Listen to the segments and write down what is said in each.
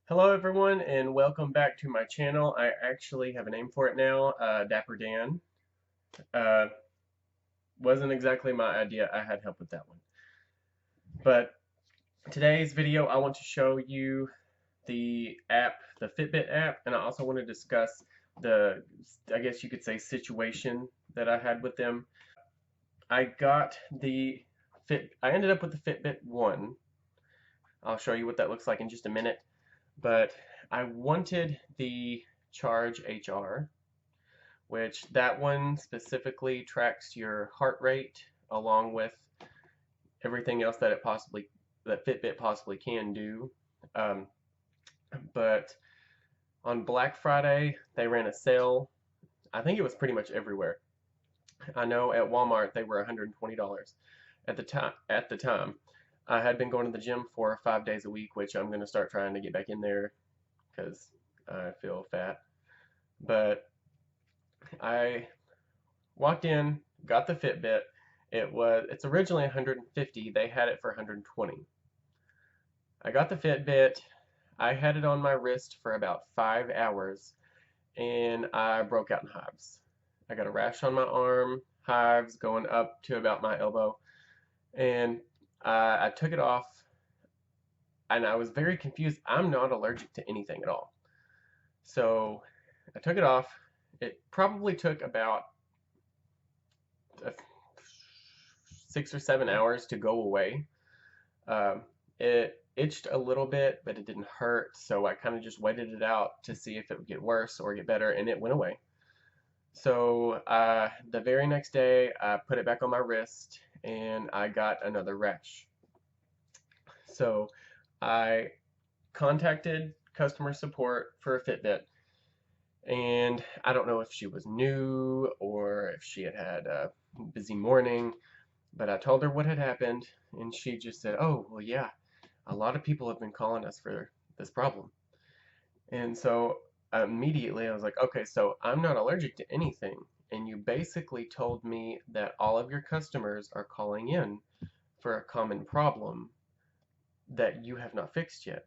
Hello everyone and welcome back to my channel. I actually have a name for it now, Dapper Dan. Uh, wasn't exactly my idea, I had help with that one. But today's video I want to show you the app, the Fitbit app, and I also want to discuss the, I guess you could say, situation that I had with them. I got I ended up with the Fitbit 1. I'll show you what that looks like in just a minute. But I wanted the Charge HR, which that one specifically tracks your heart rate along with everything else that that Fitbit possibly can do. Um, but on Black Friday, they ran a sale. I think it was pretty much everywhere. I know at Walmart they were $120 at the time. I had been going to the gym for 5 days a week, which I'm going to start trying to get back in there because I feel fat. But I walked in, got the Fitbit. It's originally 150. They had it for 120. I got the Fitbit. I had it on my wrist for about 5 hours, and I broke out in hives. I got a rash on my arm, hives going up to about my elbow, and I took it off, and I was very confused. I'm not allergic to anything at all, so I took it off. It probably took about 6 or 7 hours to go away. It itched a little bit, but it didn't hurt, so I kind of just waited it out to see if it would get worse or get better, and it went away. So the very next day, I put it back on my wrist, and I got another rash. So I contacted customer support for a Fitbit, and I don't know if she was new or if she had had a busy morning, but I told her what had happened, and she just said, "Oh, well, yeah, a lot of people have been calling us for this problem." And so immediately I was like, okay, so I'm not allergic to anything. And you basically told me that all of your customers are calling in for a common problem that you have not fixed yet.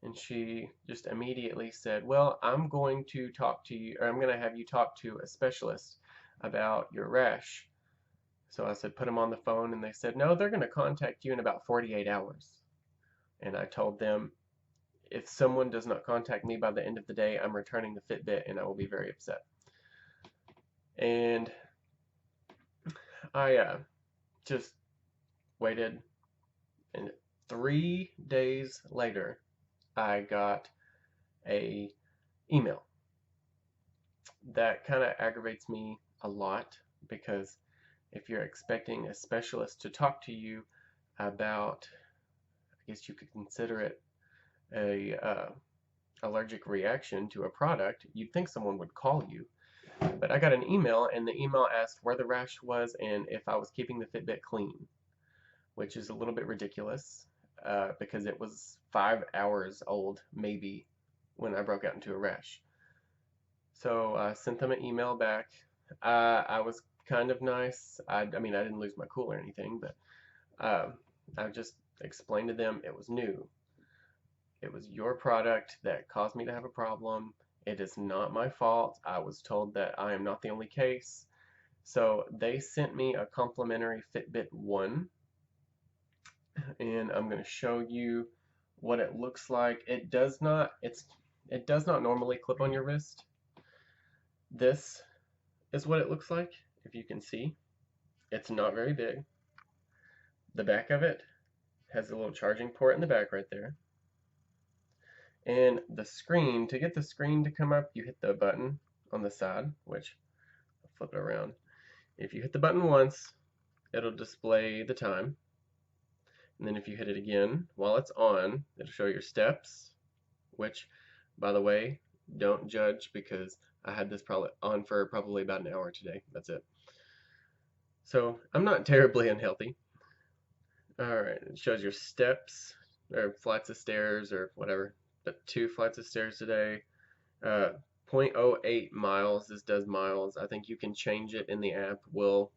And she just immediately said, well, I'm going to talk to you, or I'm going to have you talk to a specialist about your rash. So I said, put them on the phone, and they said, no, they're going to contact you in about 48 hours. And I told them, if someone does not contact me by the end of the day, I'm returning the Fitbit and I will be very upset. And I just waited, and 3 days later, I got a email. That kind of aggravates me a lot because if you're expecting a specialist to talk to you about, I guess you could consider it a allergic reaction to a product, you'd think someone would call you. But I got an email, and the email asked where the rash was and if I was keeping the Fitbit clean, which is a little bit ridiculous because it was 5 hours old, maybe, when I broke out into a rash. So I sent them an email back. I was kind of nice. I mean, I didn't lose my cool or anything, but I just explained to them it was new. It was your product that caused me to have a problem. It is not my fault. I was told that I am not the only case. So they sent me a complimentary Fitbit 1, and I'm going to show you what it looks like. It does not normally clip on your wrist. This is what it looks like, if you can see. It's not very big. The back of it has a little charging port in the back right there. And the screen, to get the screen to come up, you hit the button on the side, which I'll flip it around. If you hit the button once, it'll display the time. And then if you hit it again while it's on, it'll show your steps, which, by the way, don't judge because I had this probably on for probably about an hour today. That's it. So I'm not terribly unhealthy. Alright, it shows your steps, or flights of stairs, or whatever. But 2 flights of stairs today. 0.08 miles. This does miles. I think you can change it in the app. We'll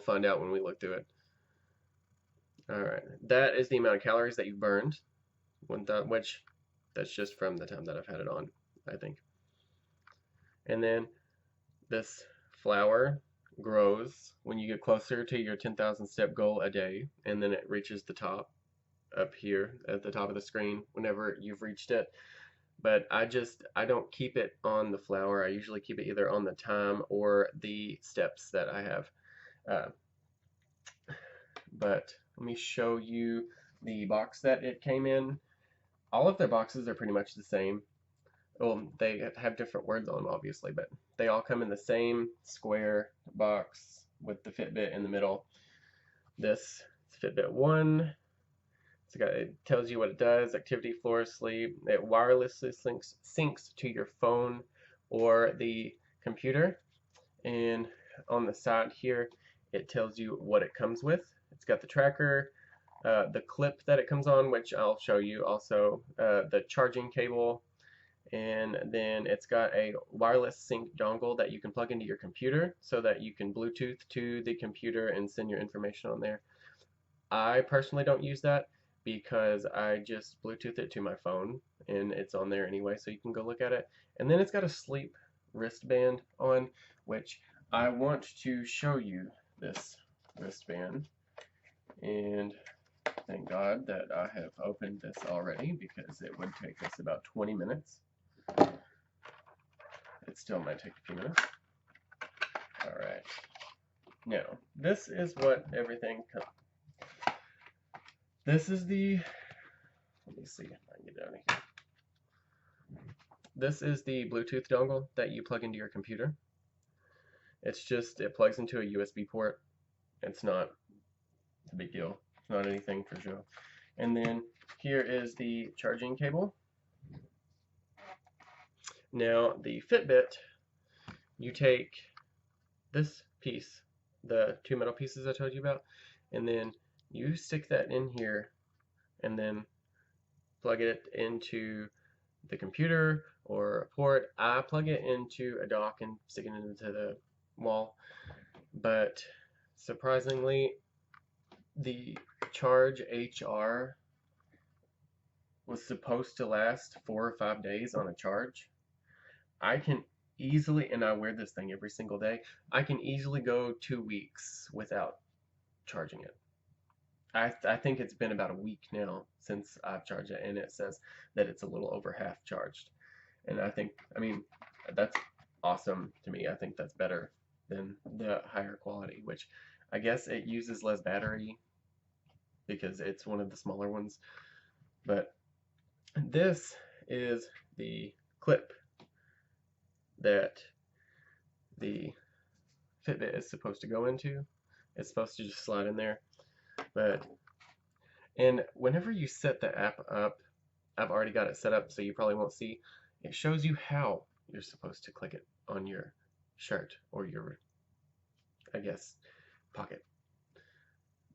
find out when we look through it. Alright, that is the amount of calories that you've burned, which That's just from the time that I've had it on, I think. And then this flower grows when you get closer to your 10,000 step goal a day, and then it reaches the top up here at the top of the screen whenever you've reached it. But I don't keep it on the flower. I usually keep it either on the time or the steps that I have. Uh, but let me show you the box that it came in. All of their boxes are pretty much the same. Well, they have different words on them, obviously, but they all come in the same square box with the Fitbit in the middle. This is Fitbit 1. It tells you what it does, activity, floor, sleep. It wirelessly syncs to your phone or the computer. And on the side here, it tells you what it comes with. It's got the tracker, the clip that it comes on, which I'll show you also, the charging cable, and then it's got a wireless sync dongle that you can plug into your computer so that you can Bluetooth to the computer and send your information on there. I personally don't use that because I just Bluetooth it to my phone and it's on there anyway, so you can go look at it. And then it's got a sleep wristband on, which I want to show you this wristband. And thank God that I have opened this already because it would take us about 20 minutes. It still might take a few minutes. Alright. Now, this is what everything comes. This is the, let me see if I can get it out of here. This is the Bluetooth dongle that you plug into your computer. It's just, it plugs into a USB port. It's not a big deal. It's not anything for sure. And then here is the charging cable. Now the Fitbit, you take this piece, the two metal pieces I told you about, and then you stick that in here and then plug it into the computer or a port. I plug it into a dock and stick it into the wall, but surprisingly the Charge HR was supposed to last 4 or 5 days on a charge. I can easily, and I wear this thing every single day, I can easily go 2 weeks without charging it. I think it's been about a week now since I've charged it, and it says that it's a little over half charged. And I mean, that's awesome to me. I think that's better than the higher quality, which I guess it uses less battery because it's one of the smaller ones. But this is the clip that the Fitbit is supposed to go into. It's supposed to just slide in there. And whenever you set the app up, I've already got it set up so you probably won't see. It shows you how you're supposed to click it on your shirt or your, I guess, pocket.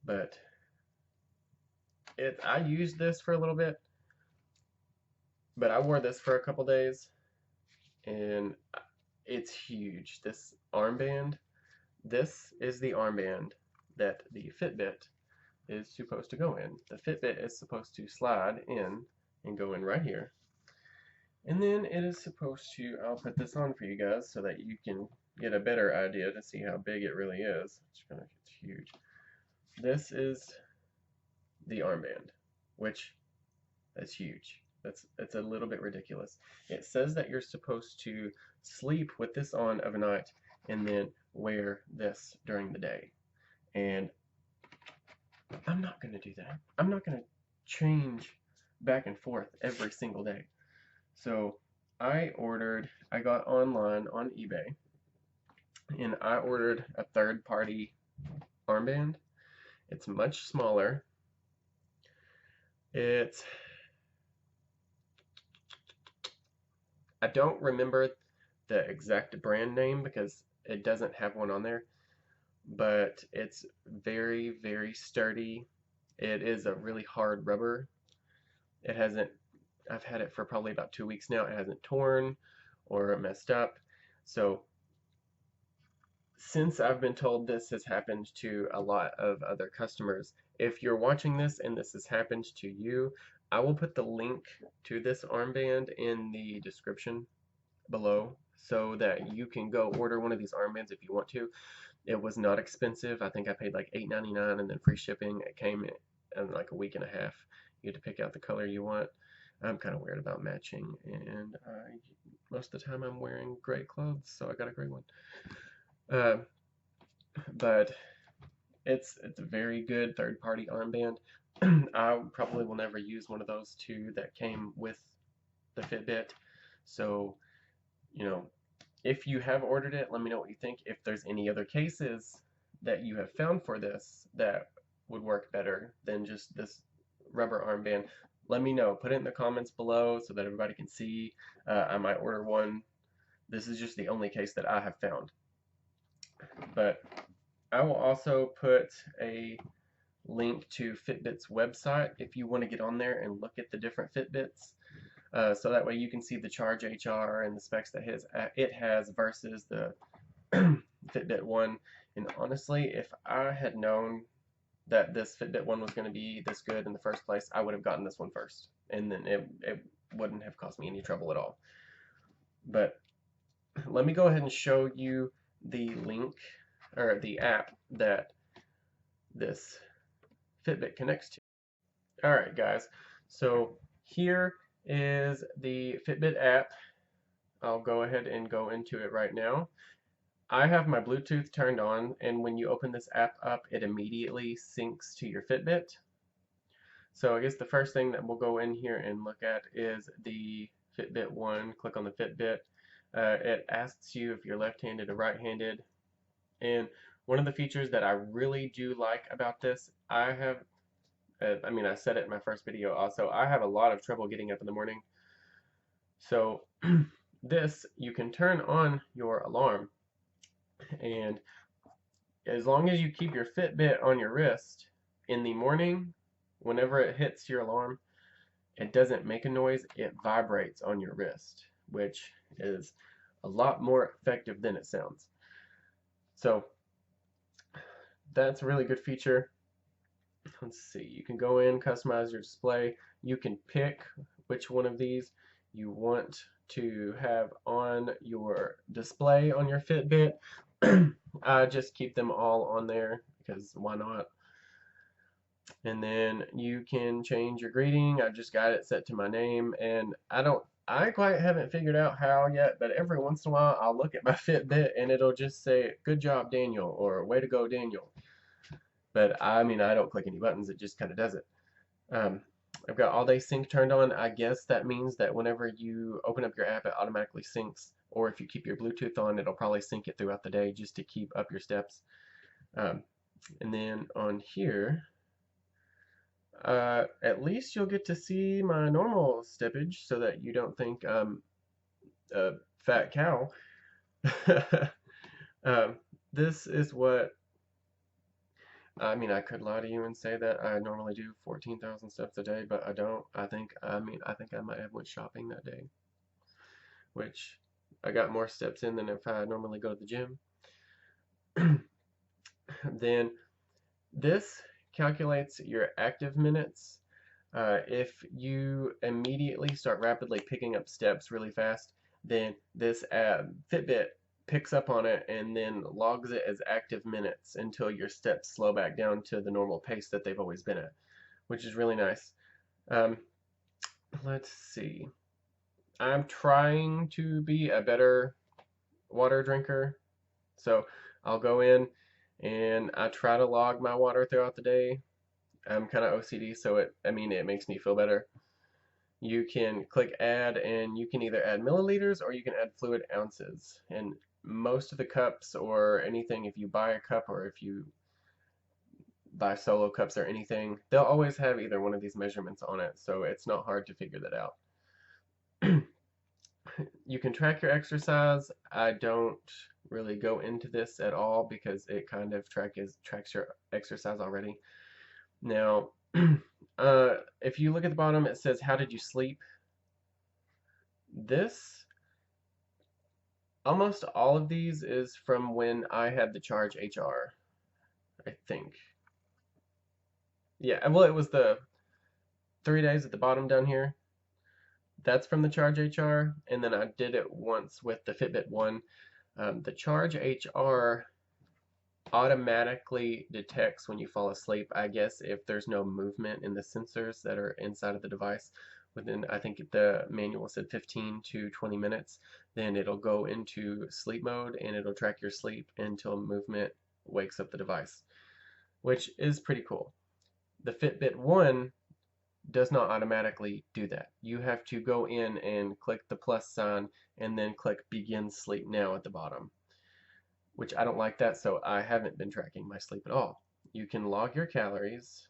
But I used this for a little bit, but I wore this for a couple days and it's huge. This armband, this is the armband that the Fitbit is supposed to go in. The Fitbit is supposed to slide in and go in right here. And then it is supposed to, I'll put this on for you guys so that you can get a better idea to see how big it really is. It's huge. This is the armband, which is huge. It's a little bit ridiculous. It says that you're supposed to sleep with this on overnight and then wear this during the day. And I'm not going to do that. I'm not going to change back and forth every single day. So I got online on eBay, and I ordered a third-party armband. It's much smaller. I don't remember the exact brand name because it doesn't have one on there, but it's very, very sturdy. It is a really hard rubber. I've had it for probably about 2 weeks now. It hasn't torn or messed up. So since I've been told this has happened to a lot of other customers, if you're watching this and this has happened to you, I will put the link to this armband in the description below so that you can go order one of these armbands if you want to. It was not expensive. I think I paid like $8.99 and then free shipping. It came in like a week and a half. You had to pick out the color you want. I'm kind of weird about matching, and most of the time I'm wearing gray clothes, so I got a gray one. But it's a very good third-party armband. I probably will never use one of those two that came with the Fitbit. So, you know, if you have ordered it, let me know what you think. If there's any other cases that you have found for this that would work better than just this rubber armband, let me know. Put it in the comments below so that everybody can see. I might order one. This is just the only case that I have found. But I will also put a link to Fitbit's website if you want to get on there and look at the different Fitbits. So that way you can see the Charge HR and the specs that it has versus the Fitbit One. And honestly, if I had known that this Fitbit One was going to be this good in the first place, I would have gotten this one first. And then it wouldn't have caused me any trouble at all. But let me go ahead and show you the link, or the app that this Fitbit connects to. Alright guys, so here is the Fitbit app. I'll go ahead and go into it right now. I have my Bluetooth turned on, and when you open this app up, it immediately syncs to your Fitbit. So I guess the first thing that we'll go in here and look at is the Fitbit One. Click on the Fitbit. It asks you if you're left-handed or right-handed. And one of the features that I really do like about this, I said it in my first video also, I have a lot of trouble getting up in the morning. So this, you can turn on your alarm, and as long as you keep your Fitbit on your wrist in the morning, whenever it hits your alarm, it doesn't make a noise, it vibrates on your wrist, which is a lot more effective than it sounds. So that's a really good feature. Let's see, you can go in, customize your display. You can pick which one of these you want to have on your display on your Fitbit. I just keep them all on there because why not? And then you can change your greeting. I just got it set to my name, and I quite haven't figured out how yet, but every once in a while I'll look at my Fitbit and it'll just say, "Good job, Daniel," or "Way to go, Daniel." But I don't click any buttons, it just kind of does it. I've got all day sync turned on. I guess that means that whenever you open up your app, it automatically syncs, or if you keep your Bluetooth on, it'll probably sync it throughout the day just to keep up your steps. And then on here, at least you'll get to see my normal steppage so that you don't think I'm a fat cow. This is what I could lie to you and say that I normally do 14,000 steps a day, but I don't. I think I might have went shopping that day, which I got more steps in than if I normally go to the gym. Then this calculates your active minutes. If you immediately start rapidly picking up steps really fast, then this Fitbit picks up on it and then logs it as active minutes until your steps slow back down to the normal pace that they've always been at, which is really nice. Let's see. I'm trying to be a better water drinker, so I'll go in and I try to log my water throughout the day. I'm kind of OCD, so it makes me feel better. You can click add, and you can either add milliliters or you can add fluid ounces. And most of the cups or anything, if you buy a cup or if you buy solo cups or anything, they'll always have either one of these measurements on it, so it's not hard to figure that out. You can track your exercise. I don't really go into this at all because it kind of tracks your exercise already. Now, if you look at the bottom, it says, "How did you sleep?" Almost all of these is from when I had the Charge HR, I think. Yeah, well, it was 3 days at the bottom down here, that's from the Charge HR, and then I did it once with the Fitbit one. The Charge HR automatically detects when you fall asleep, I guess, if there's no movement in the sensors that are inside of the device within, I think the manual said 15 to 20 minutes, then it'll go into sleep mode and it'll track your sleep until movement wakes up the device, which is pretty cool. The Fitbit 1 does not automatically do that. You have to go in and click the plus sign and then click begin sleep now at the bottom, which I don't like that, so I haven't been tracking my sleep at all. You can log your calories.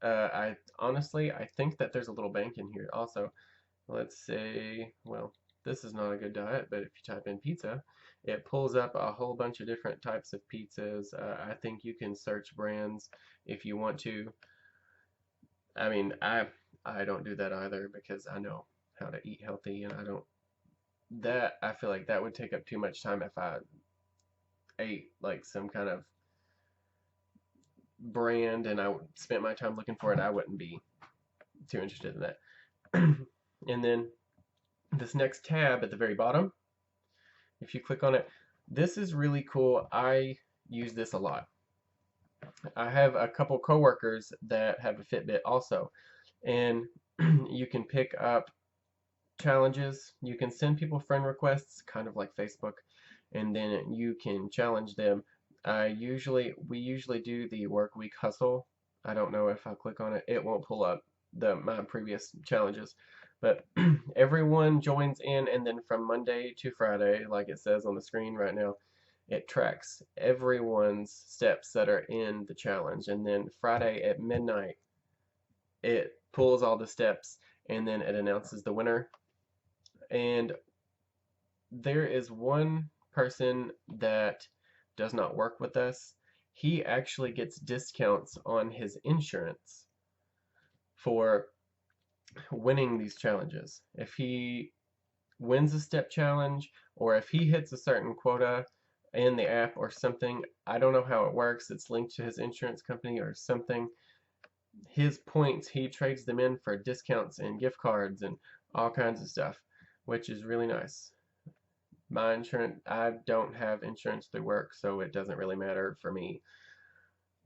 I honestly, I think that there's a little bank in here also. Let's say, well, this is not a good diet, but if you type in pizza, it pulls up a whole bunch of different types of pizzas. I think you can search brands if you want to. I mean, I don't do that either because I know how to eat healthy, and I don't. That I feel like that would take up too much time if I ate like some kind of brand and I spent my time looking for it. I wouldn't be too interested in that. And then this next tab at the very bottom, if you click on it, this is really cool. I use this a lot. I have a couple coworkers that have a Fitbit also, and you can pick up challenges. You can send people friend requests, kind of like Facebook, and then you can challenge them. We usually do the work week hustle. I don't know if I click on it, it won't pull up my previous challenges. But everyone joins in, and then from Monday to Friday, like it says on the screen right now, it tracks everyone's steps that are in the challenge. And then Friday at midnight, it pulls all the steps and then it announces the winner. And there is one person that does not work with us. He actually gets discounts on his insurance for winning these challenges. If he wins a step challenge or if he hits a certain quota in the app or something, I don't know how it works. It's linked to his insurance company or something. His points, he trades them in for discounts and gift cards and all kinds of stuff, which is really nice. My insurance, I don't have insurance through work, so it doesn't really matter for me.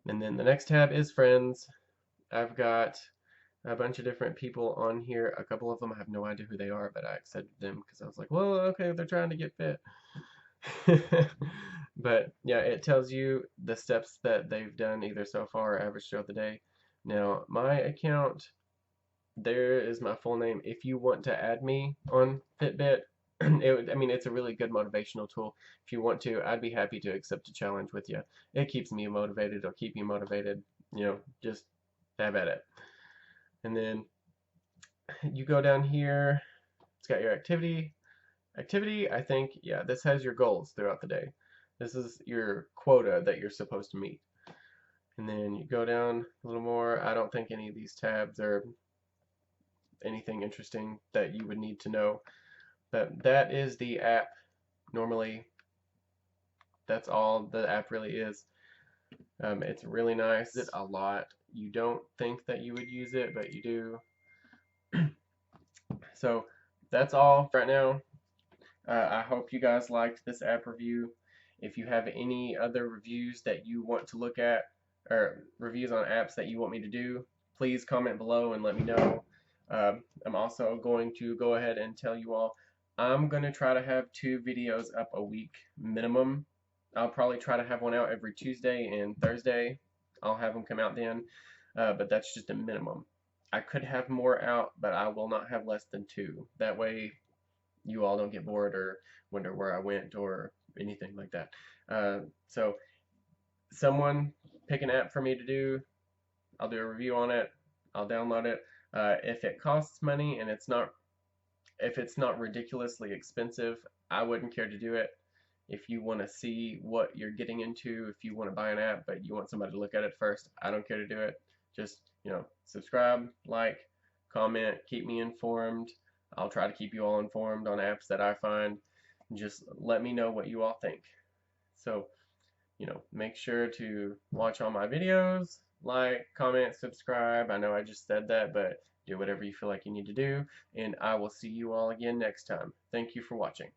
And then the next tab is friends. I've got a bunch of different people on here. A couple of them I have no idea who they are, but I accepted them because I was like, well, okay, they're trying to get fit. But yeah, it tells you the steps that they've done either so far or average throughout the day. Now, my account, there is my full name. If you want to add me on Fitbit, I mean, it's a really good motivational tool. If you want to, I'd be happy to accept a challenge with you. It keeps me motivated. It'll keep you motivated. Just have at it. And then you go down here. It's got your activity. Activity, I think, yeah, this has your goals throughout the day. This is your quota that you're supposed to meet. And then you go down a little more. I don't think any of these tabs are anything interesting that you would need to know. But that is the app. Normally, that's all the app really is. It's really nice. It a lot. You don't think that you would use it, but you do. So that's all for right now. I hope you guys liked this app review. If you have any other reviews that you want to look at, or reviews on apps that you want me to do, please comment below and let me know. I'm also going to go ahead and tell you all, I'm going to try to have 2 videos up a week minimum. I'll probably try to have one out every Tuesday and Thursday. I'll have them come out then, but that's just a minimum. I could have more out, but I will not have less than 2. That way you all don't get bored or wonder where I went or anything like that. So someone pick an app for me to do. I'll do a review on it. I'll download it. If it costs money and if it's not ridiculously expensive, I wouldn't care to do it. If you want to see what you're getting into, if you want to buy an app but you want somebody to look at it first, I don't care to do it. Just, subscribe, like, comment, keep me informed. I'll try to keep you all informed on apps that I find. Just let me know what you all think. So, make sure to watch all my videos, like, comment, subscribe. I know I just said that, but do whatever you feel like you need to do, and I will see you all again next time. Thank you for watching.